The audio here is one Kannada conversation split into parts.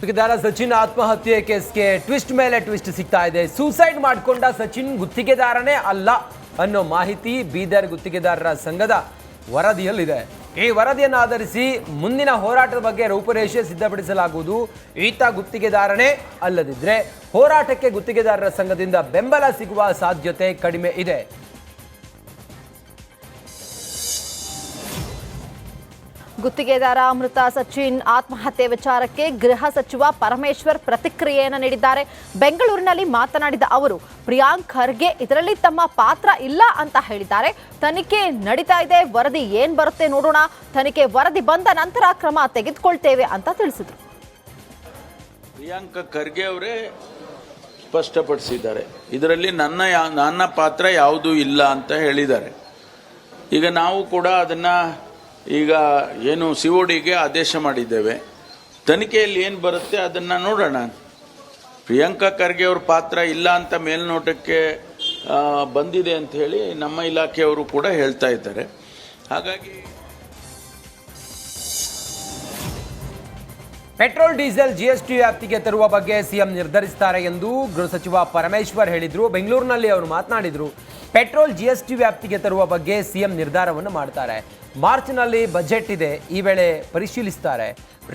ಗುತ್ತಿಗೆದಾರ ಸಚಿನ್ ಆತ್ಮಹತ್ಯೆ ಕೇಸ್ಗೆ ಟ್ವಿಸ್ಟ್ ಮೇಲೆ ಟ್ವಿಸ್ಟ್ ಸಿಗ್ತಾ ಇದೆ. ಸೂಸೈಡ್ ಮಾಡಿಕೊಂಡ ಸಚಿನ್ ಗುತ್ತಿಗೆದಾರನೇ ಅಲ್ಲ ಅನ್ನೋ ಮಾಹಿತಿ ಬೀದರ್ ಗುತ್ತಿಗೆದಾರರ ಸಂಘದ ವರದಿಯಲ್ಲಿದೆ. ಈ ವರದಿಯನ್ನು ಆಧರಿಸಿ ಮುಂದಿನ ಹೋರಾಟದ ಬಗ್ಗೆ ರೂಪುರೇಷೆ ಸಿದ್ಧಪಡಿಸಲಾಗುವುದು. ಈತ ಗುತ್ತಿಗೆದಾರನೇ ಅಲ್ಲದಿದ್ರೆ ಹೋರಾಟಕ್ಕೆ ಗುತ್ತಿಗೆದಾರರ ಸಂಘದಿಂದ ಬೆಂಬಲ ಸಿಗುವ ಸಾಧ್ಯತೆ ಕಡಿಮೆ ಇದೆ. ಗುತ್ತಿಗೆದಾರ ಮೃತ ಸಚಿನ್ ಆತ್ಮಹತ್ಯೆ ವಿಚಾರಕ್ಕೆ ಗೃಹ ಸಚಿವ ಪರಮೇಶ್ವರ್ ಪ್ರತಿಕ್ರಿಯೆಯನ್ನು ನೀಡಿದ್ದಾರೆ. ಬೆಂಗಳೂರಿನಲ್ಲಿ ಮಾತನಾಡಿದ ಅವರು ಪ್ರಿಯಾಂಕ್ ಖರ್ಗೆ ಇದರಲ್ಲಿ ತಮ್ಮ ಪಾತ್ರ ಇಲ್ಲ ಅಂತ ಹೇಳಿದ್ದಾರೆ. ತನಿಖೆ ನಡೀತಾ ಇದೆ, ವರದಿ ಏನ್ ಬರುತ್ತೆ ನೋಡೋಣ, ತನಿಖೆ ವರದಿ ಬಂದ ನಂತರ ಕ್ರಮ ತೆಗೆದುಕೊಳ್ತೇವೆ ಅಂತ ತಿಳಿಸಿದರು. ಪ್ರಿಯಾಂಕ್ ಖರ್ಗೆ ಅವರೇ ಸ್ಪಷ್ಟಪಡಿಸಿದ್ದಾರೆ, ಇದರಲ್ಲಿ ನನ್ನ ಪಾತ್ರ ಯಾವುದೂ ಇಲ್ಲ ಅಂತ ಹೇಳಿದ್ದಾರೆ. ಈಗ ನಾವು ಕೂಡ ಅದನ್ನು ಈಗ ಏನು CODಗೆ ಆದೇಶ ಮಾಡಿದ್ದೇವೆ. ತನಿಖೆಯಲ್ಲಿ ಏನು ಬರುತ್ತೆ ಅದನ್ನು ನೋಡೋಣ. ಪ್ರಿಯಾಂಕಾ ಖರ್ಗೆ ಅವ್ರ ಪಾತ್ರ ಇಲ್ಲ ಅಂತ ಮೇಲ್ನೋಟಕ್ಕೆ ಬಂದಿದೆ ಅಂತ ಹೇಳಿ ನಮ್ಮ ಇಲಾಖೆಯವರು ಕೂಡ ಹೇಳ್ತಾ ಇದ್ದಾರೆ. ಹಾಗಾಗಿ ಪೆಟ್ರೋಲ್ ಡೀಸೆಲ್ GST ವ್ಯಾಪ್ತಿಗೆ ತರುವ ಬಗ್ಗೆ ಸಿಎಂ ನಿರ್ಧರಿಸುತ್ತಾರೆ ಎಂದು ಗೃಹ ಸಚಿವ ಪರಮೇಶ್ವರ್ ಹೇಳಿದರು. ಬೆಂಗಳೂರಿನಲ್ಲಿ ಅವರು ಮಾತನಾಡಿದರು. ಪೆಟ್ರೋಲ್ GST ವ್ಯಾಪ್ತಿಗೆ ತರುವ ಬಗ್ಗೆ ಸಿಎಂ ನಿರ್ಧಾರವನ್ನು ಮಾಡ್ತಾರೆ. ಮಾರ್ಚ್ನಲ್ಲಿ ಬಜೆಟ್ ಇದೆ, ಈ ವೇಳೆ ಪರಿಶೀಲಿಸುತ್ತಾರೆ.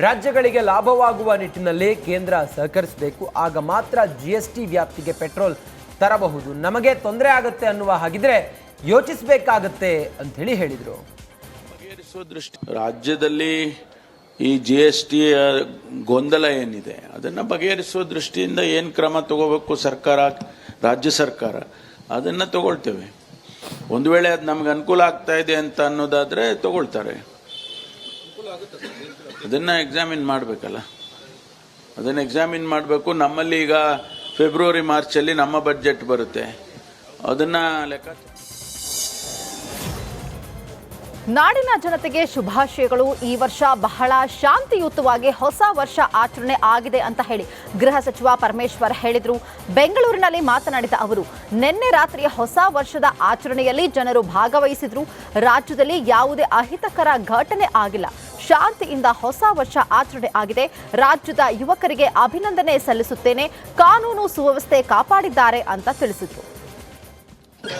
ರಾಜ್ಯಗಳಿಗೆ ಲಾಭವಾಗುವ ನಿಟ್ಟಿನಲ್ಲಿ ಕೇಂದ್ರ ಸಹಕರಿಸಬೇಕು, ಆಗ ಮಾತ್ರ GST ವ್ಯಾಪ್ತಿಗೆ ಪೆಟ್ರೋಲ್ ತರಬಹುದು. ನಮಗೆ ತೊಂದರೆ ಆಗುತ್ತೆ ಅನ್ನುವ ಹಾಗಿದ್ರೆ ಯೋಚಿಸಬೇಕಾಗತ್ತೆ ಅಂತ ಹೇಳಿದರು. ಬಗೆಹರಿಸುವ ದೃಷ್ಟಿ ರಾಜ್ಯದಲ್ಲಿ ಈ GST ಗೊಂದಲ ಏನಿದೆ ಅದನ್ನು ಬಗೆಹರಿಸುವ ದೃಷ್ಟಿಯಿಂದ ಏನು ಕ್ರಮ ತಗೋಬೇಕು ಸರ್ಕಾರ, ರಾಜ್ಯ ಸರ್ಕಾರ ಅದನ್ನು ತಗೊಳ್ತೇವೆ. ಒಂದು ವೇಳೆ ಅದು ನಮ್ಗೆ ಅನುಕೂಲ ಆಗ್ತಾ ಇದೆ ಅಂತ ಅನ್ನೋದಾದರೆ ತಗೊಳ್ತಾರೆ. ಅದನ್ನು ಎಕ್ಸಾಮಿನ್ ಮಾಡಬೇಕಲ್ಲ, ಅದನ್ನು ಎಕ್ಸಾಮಿನ್ ಮಾಡಬೇಕು. ನಮ್ಮಲ್ಲಿ ಈಗ ಫೆಬ್ರವರಿ ಮಾರ್ಚಲ್ಲಿ ನಮ್ಮ ಬಜೆಟ್ ಬರುತ್ತೆ, ಅದನ್ನು ಲೆಕ್ಕ. ನಾಡಿನ ಜನತೆಗೆ ಶುಭಾಶಯಗಳು. ಈ ವರ್ಷ ಬಹಳ ಶಾಂತಿಯುತವಾಗಿ ಹೊಸ ವರ್ಷ ಆಚರಣೆ ಆಗಿದೆ ಅಂತ ಹೇಳಿ ಗೃಹ ಸಚಿವ ಪರಮೇಶ್ವರ್ ಹೇಳಿದರು. ಬೆಂಗಳೂರಿನಲ್ಲಿ ಮಾತನಾಡಿದ ಅವರು ನಿನ್ನೆ ರಾತ್ರಿಯ ಹೊಸ ವರ್ಷದ ಆಚರಣೆಯಲ್ಲಿ ಜನರು ಭಾಗವಹಿಸಿದ್ರು. ರಾಜ್ಯದಲ್ಲಿ ಯಾವುದೇ ಅಹಿತಕರ ಘಟನೆ ಆಗಿಲ್ಲ. ಶಾಂತಿಯಿಂದ ಹೊಸ ವರ್ಷ ಆಚರಣೆ ಆಗಿದೆ. ರಾಜ್ಯದ ಯುವಕರಿಗೆ ಅಭಿನಂದನೆ ಸಲ್ಲಿಸುತ್ತೇನೆ. ಕಾನೂನು ಸುವ್ಯವಸ್ಥೆ ಕಾಪಾಡಿದ್ದಾರೆ ಅಂತ ತಿಳಿಸಿದರು.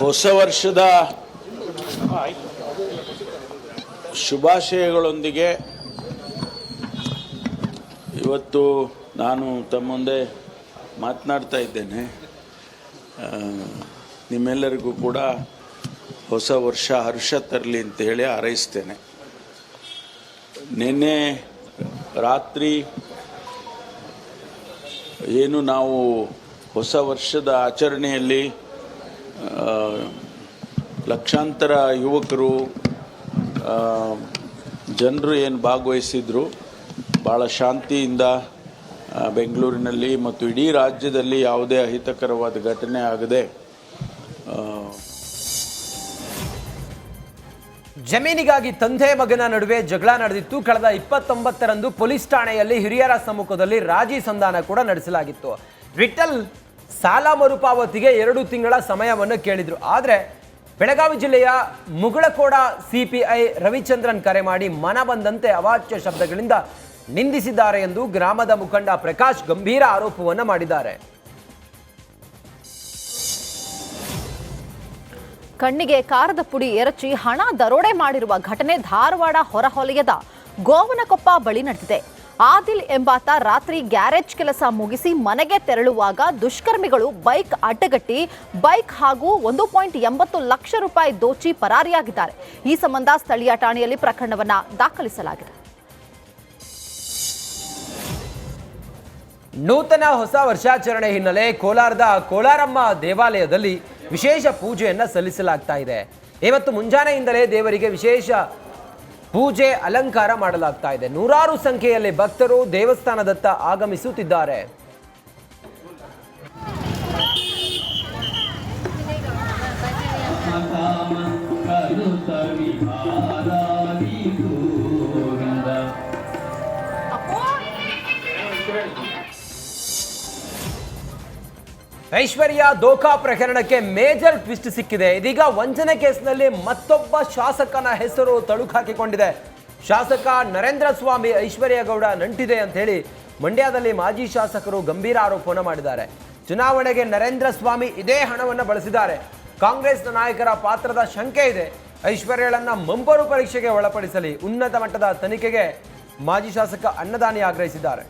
ಹೊಸ ವರ್ಷದ ಶುಭಾಶಯಗಳೊಂದಿಗೆ ಇವತ್ತು ನಾನು ತಮ್ಮ ಮುಂದೆ ಮಾತನಾಡ್ತಾ ಇದ್ದೇನೆ. ನಿಮ್ಮೆಲ್ಲರಿಗೂ ಕೂಡ ಹೊಸ ವರ್ಷ ಹರ್ಷ ತರಲಿ ಅಂತ ಹೇಳಿ ಹಾರೈಸ್ತೇನೆ. ನಿನ್ನೆ ರಾತ್ರಿ ಏನು ನಾವು ಹೊಸ ವರ್ಷದ ಆಚರಣೆಯಲ್ಲಿ ಲಕ್ಷಾಂತರ ಯುವಕರು ಜನರು ಏನು ಭಾಗವಹಿಸಿದ್ರು, ಭಾಳ ಶಾಂತಿಯಿಂದ ಬೆಂಗಳೂರಿನಲ್ಲಿ ಮತ್ತು ಇಡೀ ರಾಜ್ಯದಲ್ಲಿ ಯಾವುದೇ ಅಹಿತಕರವಾದ ಘಟನೆ ಆಗದೆ. ಜಮೀನಿಗಾಗಿ ತಂದೆ ಮಗನ ನಡುವೆ ಜಗಳ ನಡೆದಿತ್ತು. ಕಳೆದ 29ರಂದು ಪೊಲೀಸ್ ಠಾಣೆಯಲ್ಲಿ ಹಿರಿಯರ ಸಮ್ಮುಖದಲ್ಲಿ ರಾಜಿ ಸಂಧಾನ ಕೂಡ ನಡೆಸಲಾಗಿತ್ತು. ವಿಠಲ್ ಸಾಲ ಮರುಪಾವತಿಗೆ 2 ತಿಂಗಳ ಸಮಯವನ್ನು ಕೇಳಿದ್ರು. ಆದರೆ ಬೆಳಗಾವಿ ಜಿಲ್ಲೆಯ ಮುಗಳಕೋಡ CPI ರವಿಚಂದ್ರನ್ ಕರೆ ಮಾಡಿ ಮನ ಬಂದಂತೆ ಅವಾಚ್ಯ ಶಬ್ದಗಳಿಂದ ನಿಂದಿಸಿದ್ದಾರೆ ಎಂದು ಗ್ರಾಮದ ಮುಖಂಡ ಪ್ರಕಾಶ್ ಗಂಭೀರ ಆರೋಪವನ್ನು ಮಾಡಿದ್ದಾರೆ. ಕಣ್ಣಿಗೆ ಕಾರದ ಪುಡಿ ಎರಚಿ ಹಣ ದರೋಡೆ ಮಾಡಿರುವ ಘಟನೆ ಧಾರವಾಡ ಹೊರವಲಯದ ಗೋವನಕೊಪ್ಪ ಬಳಿ ನಡೆದಿದೆ. ಆದಿಲ್ ಎಂಬಾತ ರಾತ್ರಿ ಗ್ಯಾರೇಜ್ ಕೆಲಸ ಮುಗಿಸಿ ಮನೆಗೆ ತೆರಳುವಾಗ ದುಷ್ಕರ್ಮಿಗಳು ಬೈಕ್ ಅಡ್ಡಗಟ್ಟಿ ಬೈಕ್ ಹಾಗೂ 1.80 ಲಕ್ಷ ರೂಪಾಯಿ ದೋಚಿ ಪರಾರಿಯಾಗಿದ್ದಾರೆ. ಈ ಸಂಬಂಧ ಸ್ಥಳೀಯ ಠಾಣೆಯಲ್ಲಿ ಪ್ರಕರಣವನ್ನು ದಾಖಲಿಸಲಾಗಿದೆ. ನೂತನ ಹೊಸ ವರ್ಷಾಚರಣೆ ಹಿನ್ನೆಲೆ ಕೋಲಾರದ ಕೋಲಾರಮ್ಮ ದೇವಾಲಯದಲ್ಲಿ ವಿಶೇಷ ಪೂಜೆಯನ್ನು ಸಲ್ಲಿಸಲಾಗ್ತಾ ಇದೆ. ಇವತ್ತು ಮುಂಜಾನೆಯಿಂದಲೇ ದೇವರಿಗೆ ವಿಶೇಷ ಪೂಜೆ ಅಲಂಕಾರ ಮಾಡಲಾಗ್ತಾ ಇದೆ. ನೂರಾರು ಸಂಖ್ಯೆಯಲ್ಲಿ ಭಕ್ತರು ದೇವಸ್ಥಾನದತ್ತ ಆಗಮಿಸುತ್ತಿದ್ದಾರೆ. ಐಶ್ವರ್ಯ ದೋಖಾ ಪ್ರಕರಣಕ್ಕೆ ಮೇಜರ್ ಟ್ವಿಸ್ಟ್ ಸಿಕ್ಕಿದೆ. ಇದೀಗ ವಂಚನೆ ಕೇಸ್ನಲ್ಲಿ ಮತ್ತೊಬ್ಬ ಶಾಸಕನ ಹೆಸರು ತಳುಕು ಹಾಕಿಕೊಂಡಿದೆ. ಶಾಸಕ ನರೇಂದ್ರ ಸ್ವಾಮಿ ಐಶ್ವರ್ಯ ಗೌಡ ನಂಟಿದೆ ಅಂತ ಹೇಳಿ ಮಂಡ್ಯದಲ್ಲಿ ಮಾಜಿ ಶಾಸಕರು ಗಂಭೀರ ಆರೋಪವನ್ನು ಮಾಡಿದ್ದಾರೆ. ಚುನಾವಣೆಗೆ ನರೇಂದ್ರ ಸ್ವಾಮಿ ಇದೇ ಹಣವನ್ನು ಬಳಸಿದ್ದಾರೆ. ಕಾಂಗ್ರೆಸ್ನ ನಾಯಕರ ಪಾತ್ರದ ಶಂಕೆ ಇದೆ. ಐಶ್ವರ್ಯಳನ್ನ ಮಂಪರು ಪರೀಕ್ಷೆಗೆ ಒಳಪಡಿಸಲಿ, ಉನ್ನತ ಮಟ್ಟದ ತನಿಖೆಗೆ ಮಾಜಿ ಶಾಸಕ ಅನ್ನದಾನಿ ಆಗ್ರಹಿಸಿದ್ದಾರೆ.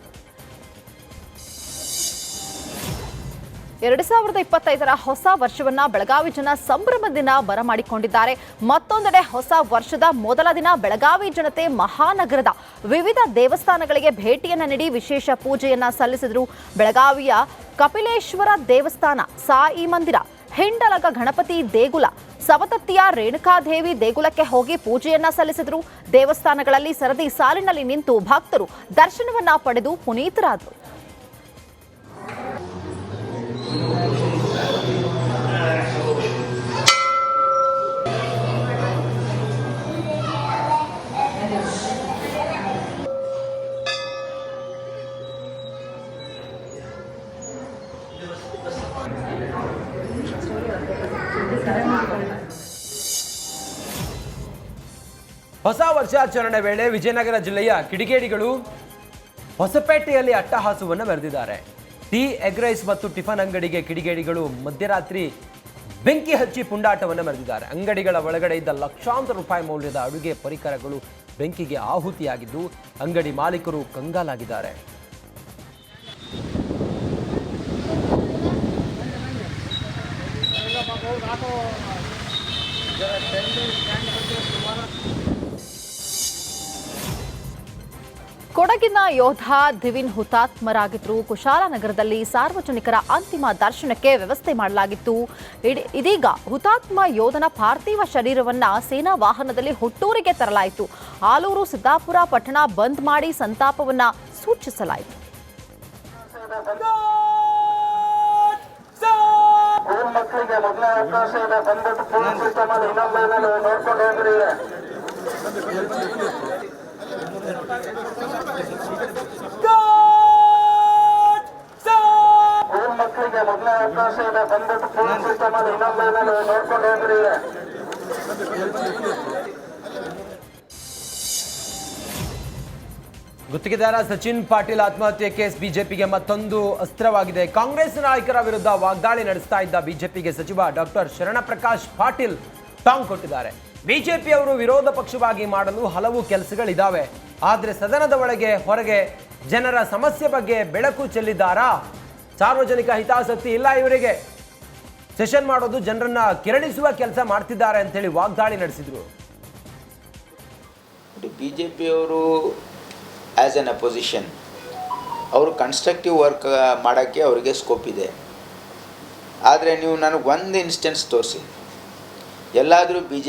2025ರ ಹೊಸ ವರ್ಷವನ್ನ ಬೆಳಗಾವಿ ಜನ ಸಂಭ್ರಮದಿಂದ ಬರಮಾಡಿಕೊಂಡಿದ್ದಾರೆ. ಮತ್ತೊಂದೆಡೆ ಹೊಸ ವರ್ಷದ ಮೊದಲ ದಿನ ಬೆಳಗಾವಿ ಜನತೆ ಮಹಾನಗರದ ವಿವಿಧ ದೇವಸ್ಥಾನಗಳಿಗೆ ಭೇಟಿಯನ್ನ ನೀಡಿ ವಿಶೇಷ ಪೂಜೆಯನ್ನ ಸಲ್ಲಿಸಿದರು. ಬೆಳಗಾವಿಯ ಕಪಿಲೇಶ್ವರ ದೇವಸ್ಥಾನ, ಸಾಯಿ ಮಂದಿರ, ಹಿಂಡಲಗ ಗಣಪತಿ ದೇಗುಲ, ಸವದತ್ತಿಯ ರೇಣುಕಾದೇವಿ ದೇಗುಲಕ್ಕೆ ಹೋಗಿ ಪೂಜೆಯನ್ನ ಸಲ್ಲಿಸಿದರು. ದೇವಸ್ಥಾನಗಳಲ್ಲಿ ಸರದಿ ಸಾಲಿನಲ್ಲಿ ನಿಂತು ಭಕ್ತರು ದರ್ಶನವನ್ನ ಪಡೆದು ಪುನೀತರಾದರು. ಹೊಸ ವರ್ಷಾಚರಣೆ ವೇಳೆ ವಿಜಯನಗರ ಜಿಲ್ಲೆಯ ಕಿಡಿಗೇಡಿಗಳು ಹೊಸಪೇಟೆಯಲ್ಲಿ ಅಟ್ಟಹಾಸವನ್ನು ಮೆರೆದಿದ್ದಾರೆ. ಟೀ, ಎಗ್ ರೈಸ್ ಮತ್ತು ಟಿಫನ್ ಅಂಗಡಿಗೆ ಕಿಡಿಗೇಡಿಗಳು ಮಧ್ಯರಾತ್ರಿ ಬೆಂಕಿ ಹಚ್ಚಿ ಪುಂಡಾಟವನ್ನು ಮೆರೆದಿದ್ದಾರೆ. ಅಂಗಡಿಗಳ ಒಳಗಡೆ ಇದ್ದ ಲಕ್ಷಾಂತರ ರೂಪಾಯಿ ಮೌಲ್ಯದ ಅಡುಗೆ ಪರಿಕರಗಳು ಬೆಂಕಿಗೆ ಆಹುತಿಯಾಗಿದ್ದು ಅಂಗಡಿ ಮಾಲೀಕರು ಕಂಗಾಲಾಗಿದ್ದಾರೆ. ಕೊಡಗಿನ ಯೋಧ ದಿವಿನ್ ಹುತಾತ್ಮರಾಗಿದ್ರು. ಕುಶಾಲನಗರದಲ್ಲಿ ಸಾರ್ವಜನಿಕರ ಅಂತಿಮ ದರ್ಶನಕ್ಕೆ ವ್ಯವಸ್ಥೆ ಮಾಡಲಾಗಿತ್ತು. ಇದೀಗ ಹುತಾತ್ಮ ಯೋಧನ ಪಾರ್ಥಿವ ಶರೀರವನ್ನ ಸೇನಾ ವಾಹನದಲ್ಲಿ ಹುಟ್ಟೂರಿಗೆ ತರಲಾಯಿತು. ಆಲೂರು, ಸಿದ್ದಾಪುರ ಪಟ್ಟಣ ಬಂದ್ ಮಾಡಿ ಸಂತಾಪವನ್ನ ಸೂಚಿಸಲಾಯಿತು. ಮಕ್ಕಳಿಗೆ ಮೊದಲ ಅವಕಾಶ ಇದೆ, ಬಂದ್ಬಿಟ್ಟು ಫೋನ್ ಸಿಸ್ಟಮ್ ಅಲ್ಲಿ ಇನ್ನೊಂದು ನೋಡ್ಕೊಂಡು ಹೋಗ್ರಿ. ಮಕ್ಕಳಿಗೆ ಮೊದಲ ಅವಕಾಶ ಇದೆ, ಬಂದ್ಬಿಟ್ಟು ಫೋನ್ ಸಿಸ್ಟಮ್ ಅಲ್ಲಿ ಇನ್ನೊಂದು ನೋಡ್ಕೊಂಡು ಹೋಗ್ರಿ. ಗುತ್ತಿಗೆದಾರ ಸಚಿನ್ ಪಾಟೀಲ್ ಆತ್ಮಹತ್ಯೆ ಕೇಸ್ ಬಿಜೆಪಿಗೆ ಮತ್ತೊಂದು ಅಸ್ತ್ರವಾಗಿದೆ. ಕಾಂಗ್ರೆಸ್ ನಾಯಕರ ವಿರುದ್ಧ ವಾಗ್ದಾಳಿ ನಡೆಸ್ತಾ ಇದ್ದ ಬಿಜೆಪಿಗೆ ಸಚಿವ ಡಾಕ್ಟರ್ ಶರಣಪ್ರಕಾಶ್ ಪಾಟೀಲ್ ಟಾಂಗ್ ಕೊಟ್ಟಿದ್ದಾರೆ. ಬಿಜೆಪಿಯವರು ವಿರೋಧ ಪಕ್ಷವಾಗಿ ಮಾಡಲು ಹಲವು ಕೆಲಸಗಳಿದ್ದಾವೆ, ಆದರೆ ಸದನದ ಒಳಗೆ ಹೊರಗೆ ಜನರ ಸಮಸ್ಯೆ ಬಗ್ಗೆ ಬೆಳಕು ಚೆಲ್ಲಿದ್ದಾರಾ? ಸಾರ್ವಜನಿಕ ಹಿತಾಸಕ್ತಿ ಇಲ್ಲ ಇವರಿಗೆ. ಸೆಷನ್ ಮಾಡೋದು ಜನರನ್ನ ಕೆರಳಿಸುವ ಕೆಲಸ ಮಾಡ್ತಿದ್ದಾರೆ ಅಂತೇಳಿ ವಾಗ್ದಾಳಿ ನಡೆಸಿದ್ರು. ಬಿಜೆಪಿಯವರು ಆ್ಯಸ್ ಎನ್ ಅಪೋಸಿಷನ್ ಅವರು ಕನ್ಸ್ಟ್ರಕ್ಟಿವ್ ವರ್ಕ್ ಮಾಡೋಕ್ಕೆ ಅವರಿಗೆ ಸ್ಕೋಪ್ ಇದೆ. ಆದರೆ ನೀವು ನನಗೆ ಒಂದು ಇನ್ಸ್ಟೆನ್ಸ್ ತೋರಿಸಿ, ಎಲ್ಲಾದರೂ ಬಿ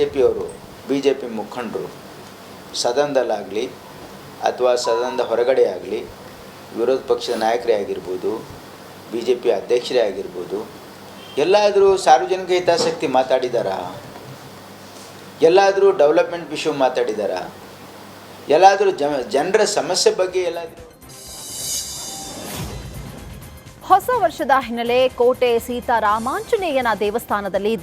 ಜೆ ಪಿ ಮುಖಂಡರು ಸದನದಲ್ಲಾಗಲಿ ಅಥವಾ ಸದನದ ಹೊರಗಡೆ ಆಗಲಿ ವಿರೋಧ ಪಕ್ಷದ ನಾಯಕರೇ ಆಗಿರ್ಬೋದು, ಬಿ ಜೆ ಪಿ ಅಧ್ಯಕ್ಷರೇ ಆಗಿರ್ಬೋದು, ಎಲ್ಲಾದರೂ ಸಾರ್ವಜನಿಕ ಹಿತಾಸಕ್ತಿ ಮಾತಾಡಿದಾರಾ? ಎಲ್ಲಾದರೂ ಡೆವಲಪ್ಮೆಂಟ್ ವಿಷಯ ಮಾತಾಡಿದಾರಾ? ಎಲ್ಲಾದರೂ ಜನರ ಸಮಸ್ಯೆ ಬಗ್ಗೆ ಎಲ್ಲಾದರೂ? ಹೊಸ ವರ್ಷದ ಹಿನ್ನೆಲೆ ಕೋಟೆ ಸೀತಾರಾಮಾಂಜನೇಯನ ದೇವಸ್ಥಾನದಲ್ಲಿ